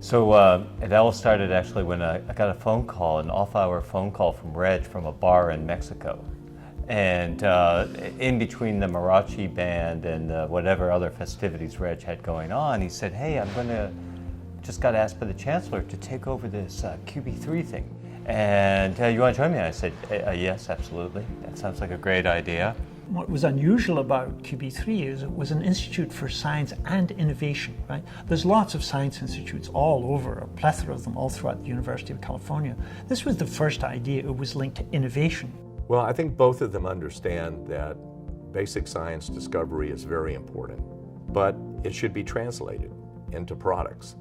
So it all started actually when I got a phone call, an off-hour phone call from Reg from a bar in Mexico. And in between the mariachi band and whatever other festivities Reg had going on, he said, hey, just got asked by the chancellor to take over this QB3 thing. And you want to join me? I said, yes, absolutely. That sounds like a great idea. What was unusual about QB3 is it was an institute for science and innovation, right? There's lots of science institutes all over, a plethora of them all throughout the University of California. This was the first idea. It was linked to innovation. Well, I think both of them understand that basic science discovery is very important, but it should be translated into products.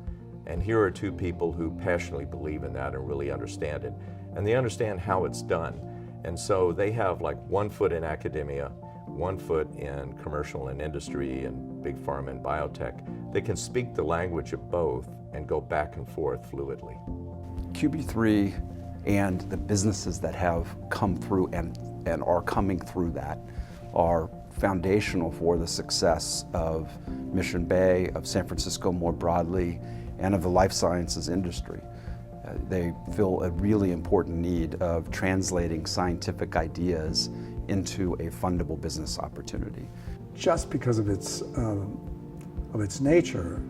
And here are two people who passionately believe in that and really understand it. And they understand how it's done. And so they have like 1 foot in academia, 1 foot in commercial and industry and big pharma and biotech. They can speak the language of both and go back and forth fluidly. QB3 and the businesses that have come through and are coming through that are foundational for the success of Mission Bay, of San Francisco more broadly, and of the life sciences industry. They fill a really important need of translating scientific ideas into a fundable business opportunity. Just because of its nature,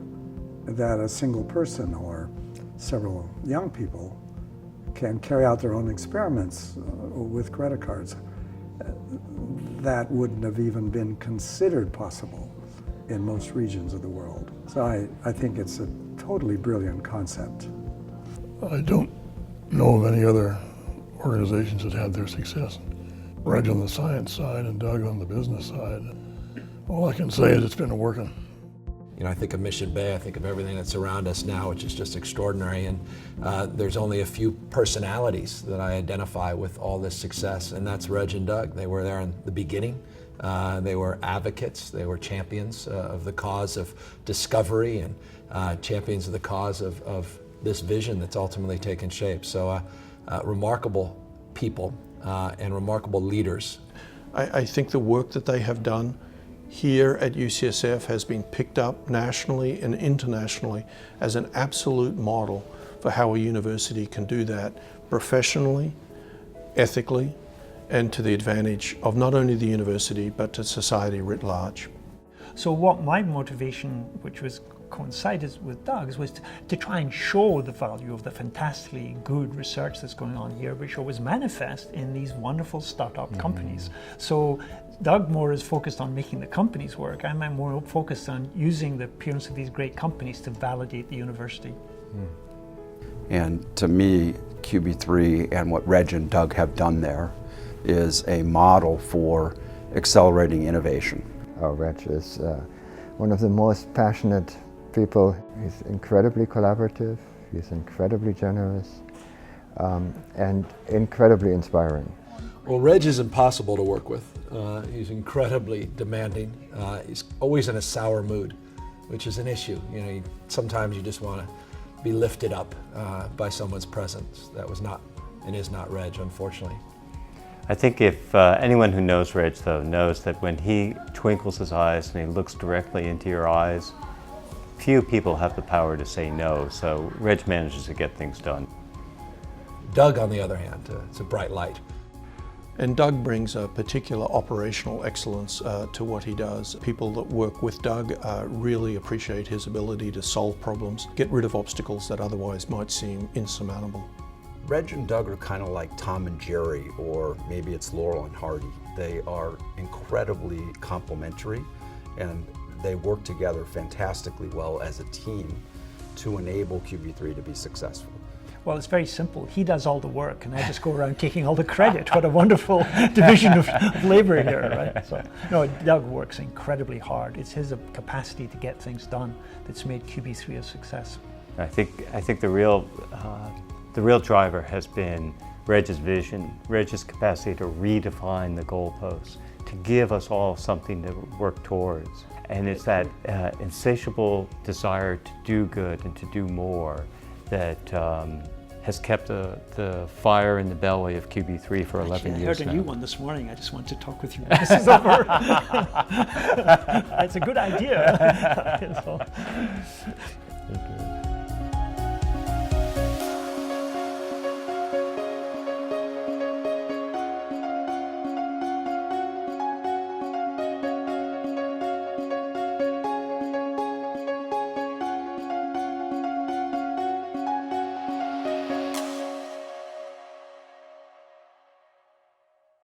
that a single person or several young people can carry out their own experiments with credit cards, that wouldn't have even been considered possible in most regions of the world. So I think it's a totally brilliant concept. I don't know of any other organizations that had their success. Reg on the science side and Doug on the business side. All I can say is it's been working. You know, I think of Mission Bay, I think of everything that's around us now, which is just extraordinary. And there's only a few personalities that I identify with all this success, and that's Reg and Doug. They were there in the beginning. They were advocates, they were champions of the cause of discovery and champions of the cause of this vision that's ultimately taken shape. So remarkable people and remarkable leaders. I think the work that they have done here at UCSF has been picked up nationally and internationally as an absolute model for how a university can do that professionally, ethically, and to the advantage of not only the university but to society writ large. So what my motivation, which was coincided with Doug's, was to try and show the value of the fantastically good research that's going on here, which was manifest in these wonderful startup companies. So Doug more is focused on making the companies work. I'm more focused on using the appearance of these great companies to validate the university. And to me, QB3 and what Reg and Doug have done there is a model for accelerating innovation. Reg is one of the most passionate people. He's incredibly collaborative, he's incredibly generous, and incredibly inspiring. Well, Reg is impossible to work with. He's incredibly demanding. He's always in a sour mood, which is an issue. You know, sometimes you just want to be lifted up by someone's presence. That was not and is not Reg, unfortunately. I think if anyone who knows Reg, though, knows that when he twinkles his eyes and he looks directly into your eyes, few people have the power to say no, so Reg manages to get things done. Doug, on the other hand, it's a bright light. And Doug brings a particular operational excellence to what he does. People that work with Doug really appreciate his ability to solve problems, get rid of obstacles that otherwise might seem insurmountable. Reg and Doug are kind of like Tom and Jerry, or maybe it's Laurel and Hardy. They are incredibly complementary, and they work together fantastically well as a team to enable QB3 to be successful. Well, it's very simple. He does all the work, and I just go around taking all the credit. What a wonderful division of labor here, right? So, no, Doug works incredibly hard. It's his capacity to get things done that's made QB3 a success. I think the real driver has been Reg's vision, Reg's capacity to redefine the goalposts, to give us all something to work towards. And it's that insatiable desire to do good and to do more that has kept the fire in the belly of QB3 for 11 years now. I heard a new one this morning. I just want to talk with you when this is over. It's a good idea.